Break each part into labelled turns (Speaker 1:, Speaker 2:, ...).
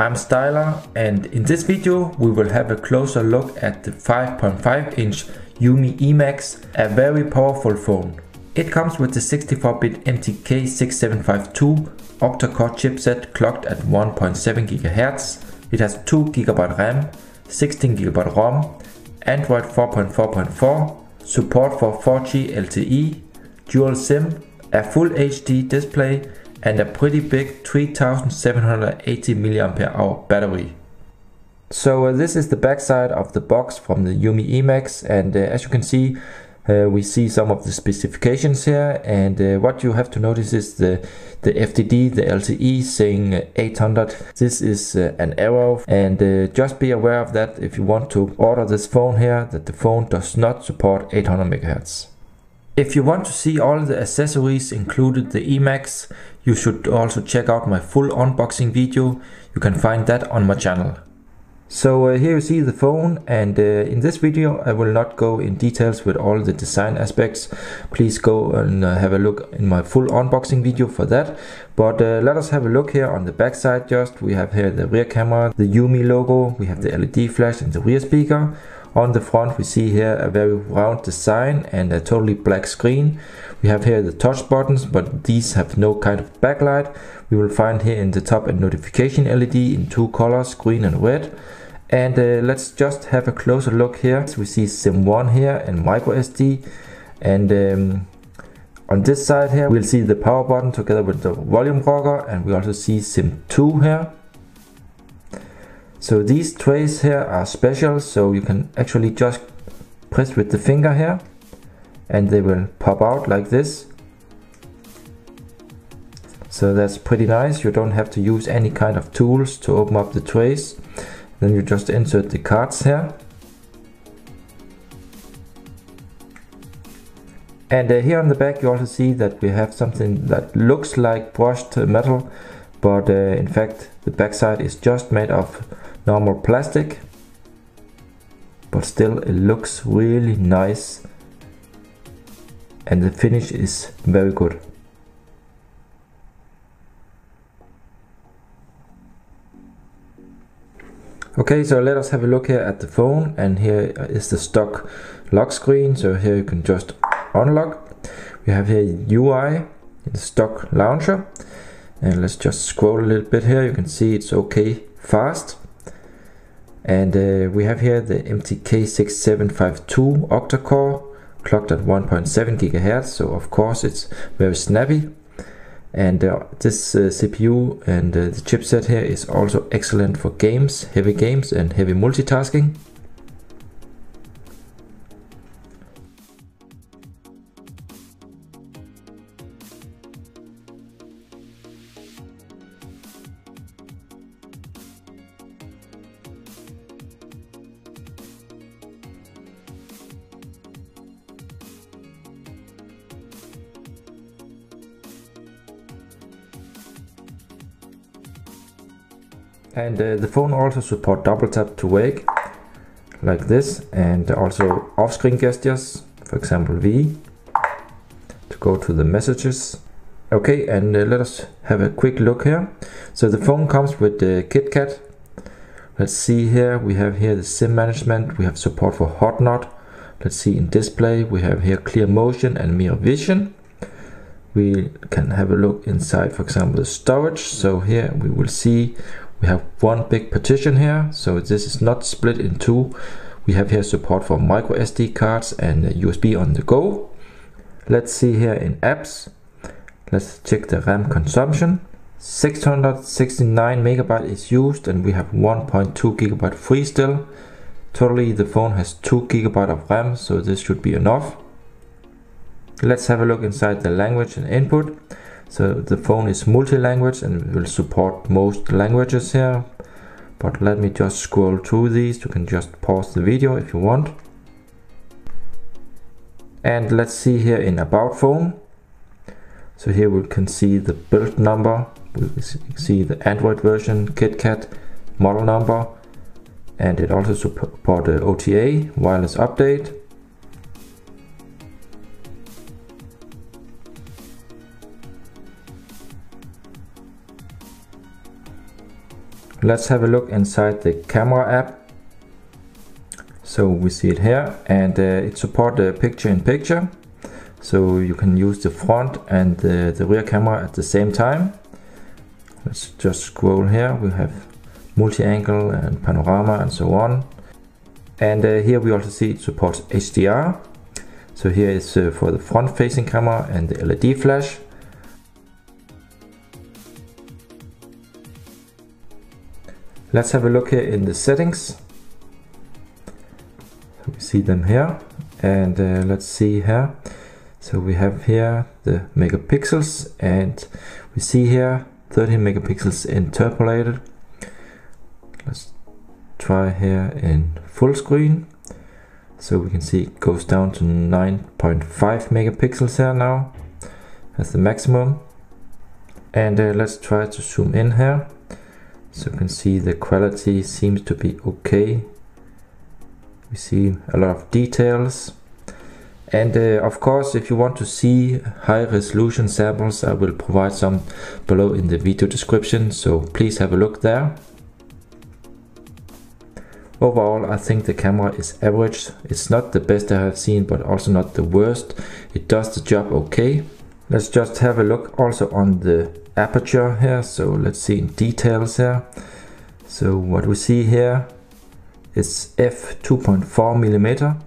Speaker 1: I'm Styler, and in this video we will have a closer look at the 5.5 inch UMI eMAX, a very powerful phone. It comes with the 64-bit MTK6752 octa-core chipset clocked at 1.7 GHz. It has 2 GB RAM, 16 GB ROM, Android 4.4.4, support for 4G LTE, dual SIM, a full HD display, and a pretty big 3780 mAh battery. So this is the back side of the box from the UMI eMAX, and as you can see, we see some of the specifications here, and what you have to notice is the FDD, the LTE saying 800. This is an error, and just be aware of that if you want to order this phone here, that the phone does not support 800 MHz. If you want to see all the accessories included the eMAX, you should also check out my full unboxing video. You can find that on my channel. So here you see the phone, and in this video I will not go in details with all the design aspects. Please go and have a look in my full unboxing video for that. But let us have a look here on the back side. Just we have here the rear camera, the UMI logo, we have the LED flash and the rear speaker. On the front we see here a very round design and a totally black screen. We have here the touch buttons, but these have no kind of backlight. We will find here in the top a notification LED in two colors, green and red. And let's just have a closer look here. So we see SIM 1 here and micro SD. And on this side here we'll see the power button together with the volume rocker, and we also see SIM 2 here. So these trays here are special, so you can actually just press with the finger here and they will pop out like this. So that's pretty nice. You don't have to use any kind of tools to open up the trays. Then you just insert the cards here. And here on the back you also see that we have something that looks like brushed metal, but in fact the backside is just made of normal plastic, but still it looks really nice and the finish is very good. Okay, so let us have a look here at the phone, and here is the stock lock screen. So here you can just unlock. We have here UI, the stock launcher, and let's just scroll a little bit here. You can see it's okay fast. And we have here the MTK6752 octa-core clocked at 1.7 GHz, so of course it's very snappy. And this CPU and the chipset here is also excellent for games, heavy games and heavy multitasking. And the phone also supports double tap to wake, like this, and also off-screen gestures, for example V, to go to the messages. Okay, and let us have a quick look here. So the phone comes with the KitKat. Let's see here, we have here the SIM management, we have support for hot nod. Let's see in display, we have here clear motion and mirror vision. We can have a look inside, for example, the storage. So here we will see we have one big partition here, so this is not split in two. We have here support for micro SD cards and USB on the go. Let's see here in apps. Let's check the RAM consumption. 669 MB is used, and we have 1.2 GB free still. Totally the phone has 2 GB of RAM, so this should be enough. Let's have a look inside the language and input. So the phone is multi-language and will support most languages here. But let me just scroll through these. You can just pause the video if you want. And let's see here in About Phone. So here we can see the build number. We see the Android version, KitKat, model number. And it also supports the OTA, wireless update. Let's have a look inside the camera app. So we see it here, and it supports the picture-in-picture. So you can use the front and the rear camera at the same time. Let's just scroll here. We have multi-angle and panorama and so on. And here we also see it supports HDR. So here is for the front-facing camera and the LED flash. Let's have a look here in the settings. So we see them here, and let's see here. So we have here the megapixels, and we see here 13 megapixels interpolated. Let's try here in full screen. So we can see it goes down to 9.5 megapixels here now as the maximum. And let's try to zoom in here. So you can see the quality seems to be okay. We see a lot of details. And of course, if you want to see high resolution samples, I will provide some below in the video description, so please have a look there. Overall, I think the camera is average. It's not the best I have seen, but also not the worst. It does the job okay. Let's just have a look also on the aperture here. So let's see in details here. So what we see here is f2.4 millimeter.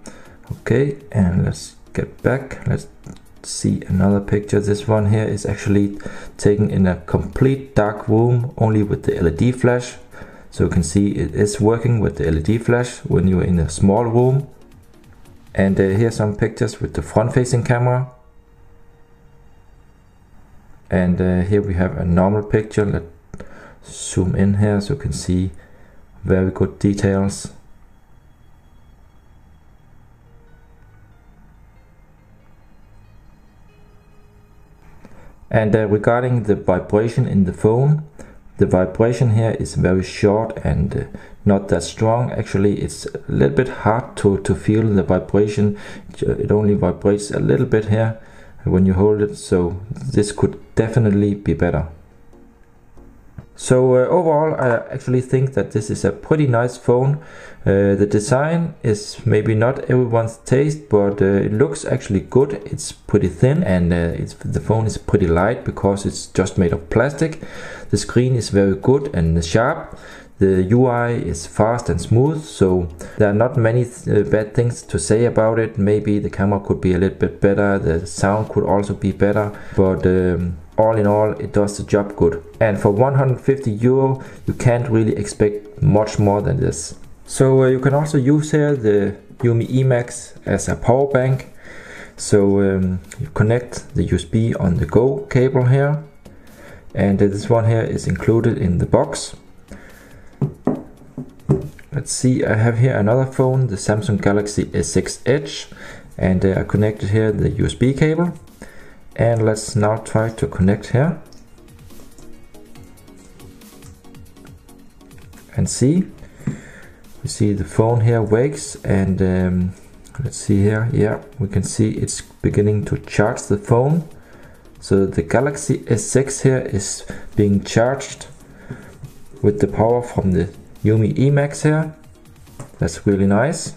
Speaker 1: Okay, and let's get back. Let's see another picture. This one here is actually taken in a complete dark room, only with the LED flash. So you can see it is working with the LED flash when you're in a small room. And here's some pictures with the front-facing camera. And here we have a normal picture. Let's zoom in here so you can see very good details. And regarding the vibration in the phone, the vibration here is very short and not that strong. Actually, it's a little bit hard to feel the vibration. It only vibrates a little bit here when you hold it, so this could definitely be better. So overall, I actually think that this is a pretty nice phone. The design is maybe not everyone's taste, but it looks actually good. It's pretty thin, and the phone is pretty light because it's just made of plastic. The screen is very good and sharp. The UI is fast and smooth, so there are not many bad things to say about it. Maybe the camera could be a little bit better, the sound could also be better, but all in all, it does the job good. And for 150 euro, you can't really expect much more than this. So you can also use here the UMI eMAX as a power bank. So you connect the USB on the go cable here, and this one here is included in the box. Let's see, I have here another phone, the Samsung Galaxy S6 Edge, and I connected here the USB cable. And let's now try to connect here. And see, we see the phone here wakes, and let's see here, yeah, we can see it's beginning to charge the phone. So the Galaxy S6 here is being charged with the power from the UMI eMAX here. That's really nice.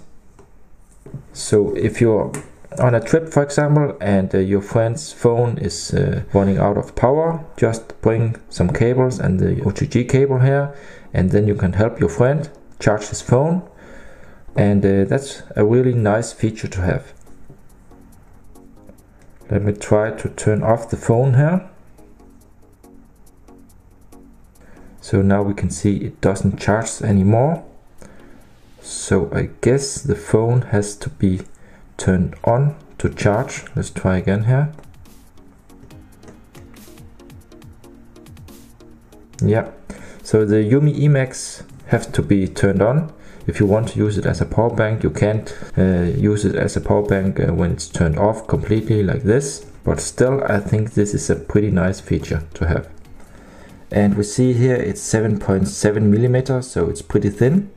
Speaker 1: So if you're on a trip, for example, and your friend's phone is running out of power, just bring some cables and the OTG cable here, and then you can help your friend charge his phone. And that's a really nice feature to have. Let me try to turn off the phone here. So now we can see it doesn't charge anymore. So I guess the phone has to be turned on to charge. Let's try again here. Yeah, so the UMI eMAX has to be turned on. If you want to use it as a power bank, you can't use it as a power bank when it's turned off completely like this. But still, I think this is a pretty nice feature to have. And we see here it's 7.7 millimeters, so it's pretty thin.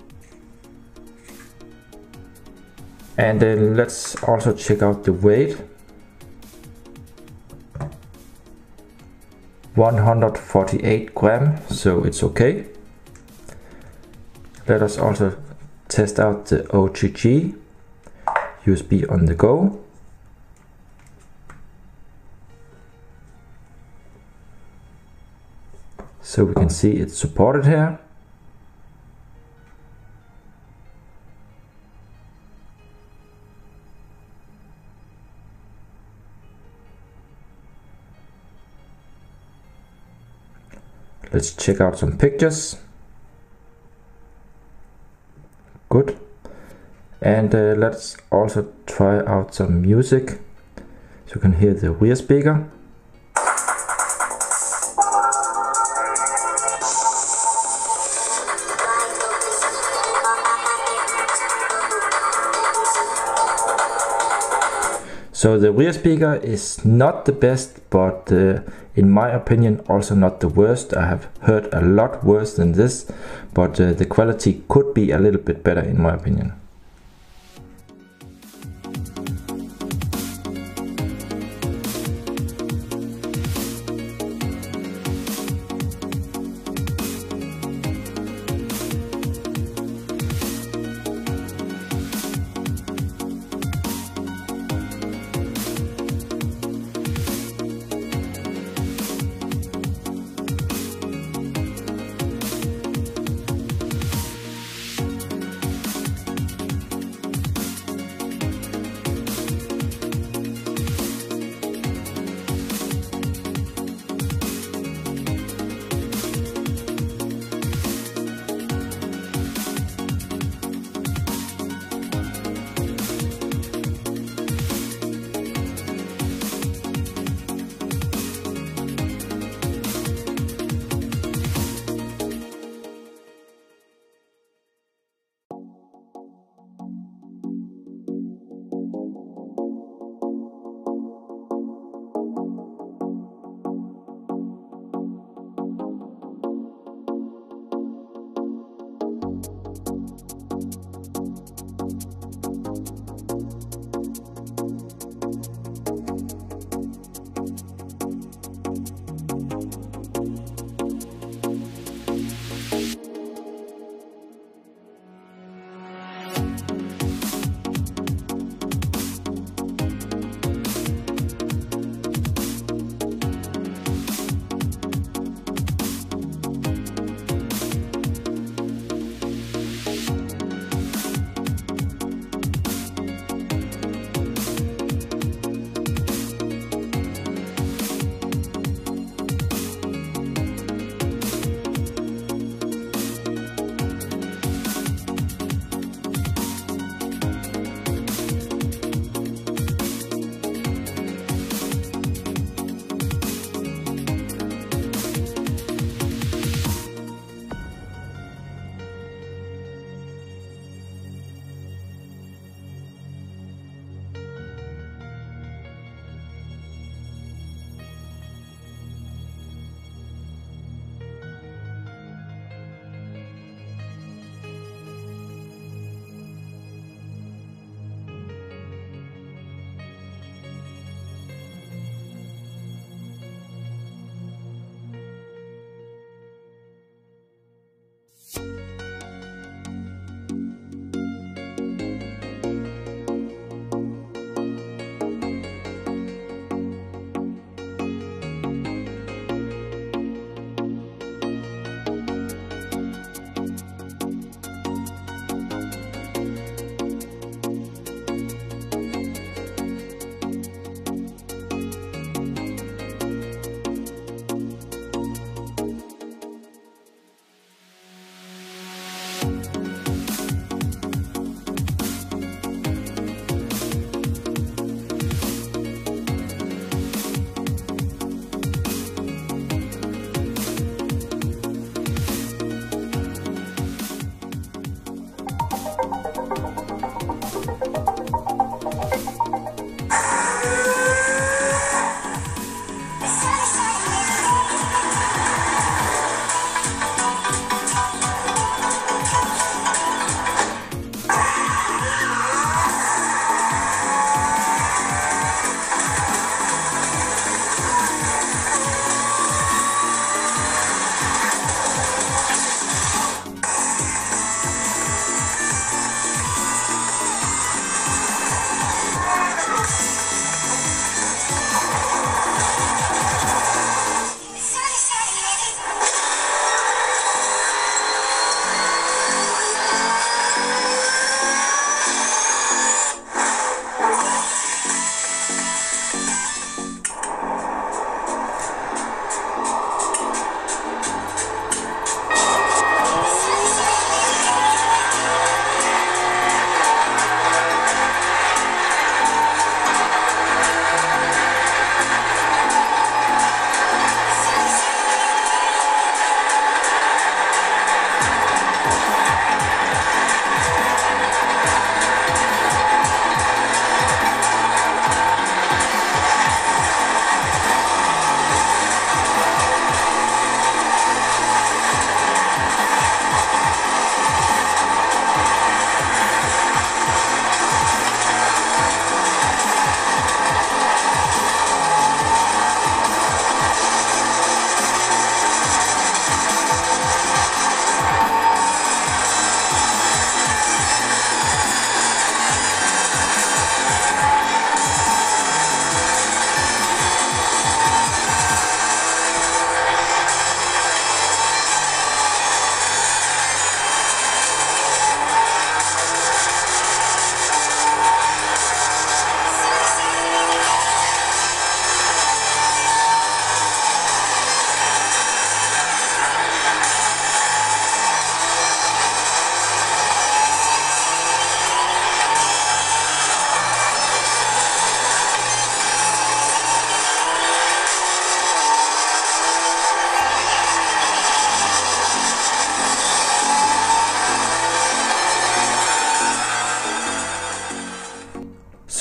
Speaker 1: And then let's also check out the weight. 148 grams, so it's okay. Let us also test out the OTG USB on the go. So we can see it's supported here. Let's check out some pictures. Good. And let's also try out some music. So you can hear the rear speaker. So the rear speaker is not the best, but in my opinion also not the worst. I have heard a lot worse than this, but the quality could be a little bit better in my opinion.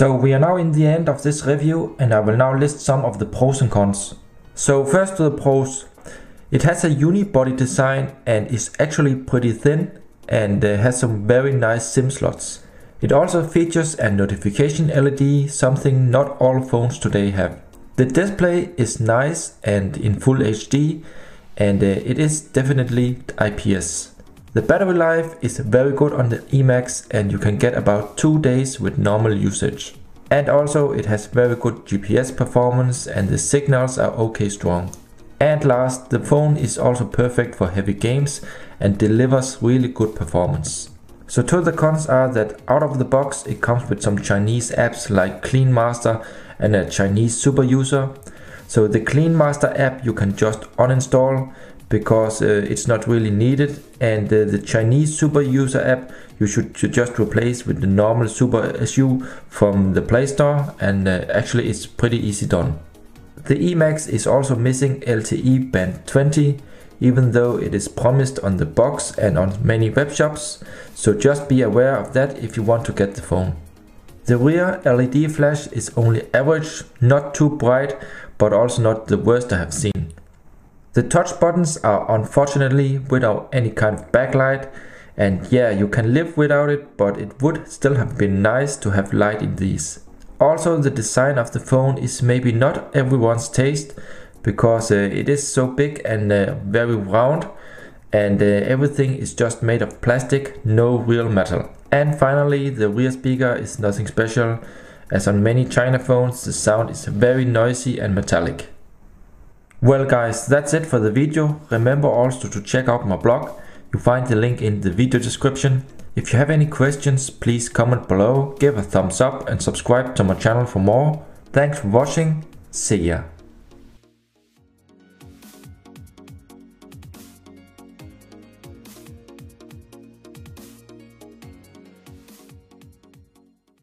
Speaker 1: So we are now in the end of this review, and I will now list some of the pros and cons. So first to the pros. It has a unibody design and is actually pretty thin, and has some very nice SIM slots. It also features a notification LED, something not all phones today have. The display is nice and in full HD, and it is definitely IPS. The battery life is very good on the eMAX, and you can get about 2 days with normal usage. And also it has very good GPS performance, and the signals are okay strong. And last, the phone is also perfect for heavy games and delivers really good performance. So to the cons are that out of the box it comes with some Chinese apps like Clean Master and a Chinese super user. So the Clean Master app you can just uninstall because it's not really needed, and the Chinese super user app you should just replace with the normal Super SU from the Play Store, and actually it's pretty easy done. The eMAX is also missing LTE band 20, even though it is promised on the box and on many web shops, so just be aware of that if you want to get the phone. The rear LED flash is only average, not too bright, but also not the worst I have seen. The touch buttons are unfortunately without any kind of backlight, and yeah, you can live without it, but it would still have been nice to have light in these. Also, the design of the phone is maybe not everyone's taste, because it is so big and very round, and everything is just made of plastic, no real metal. And finally, the rear speaker is nothing special, as on many China phones the sound is very noisy and metallic. Well guys, that's it for the video. Remember also to check out my blog. You find the link in the video description. If you have any questions, please comment below, give a thumbs up and subscribe to my channel for more. Thanks for watching. See ya.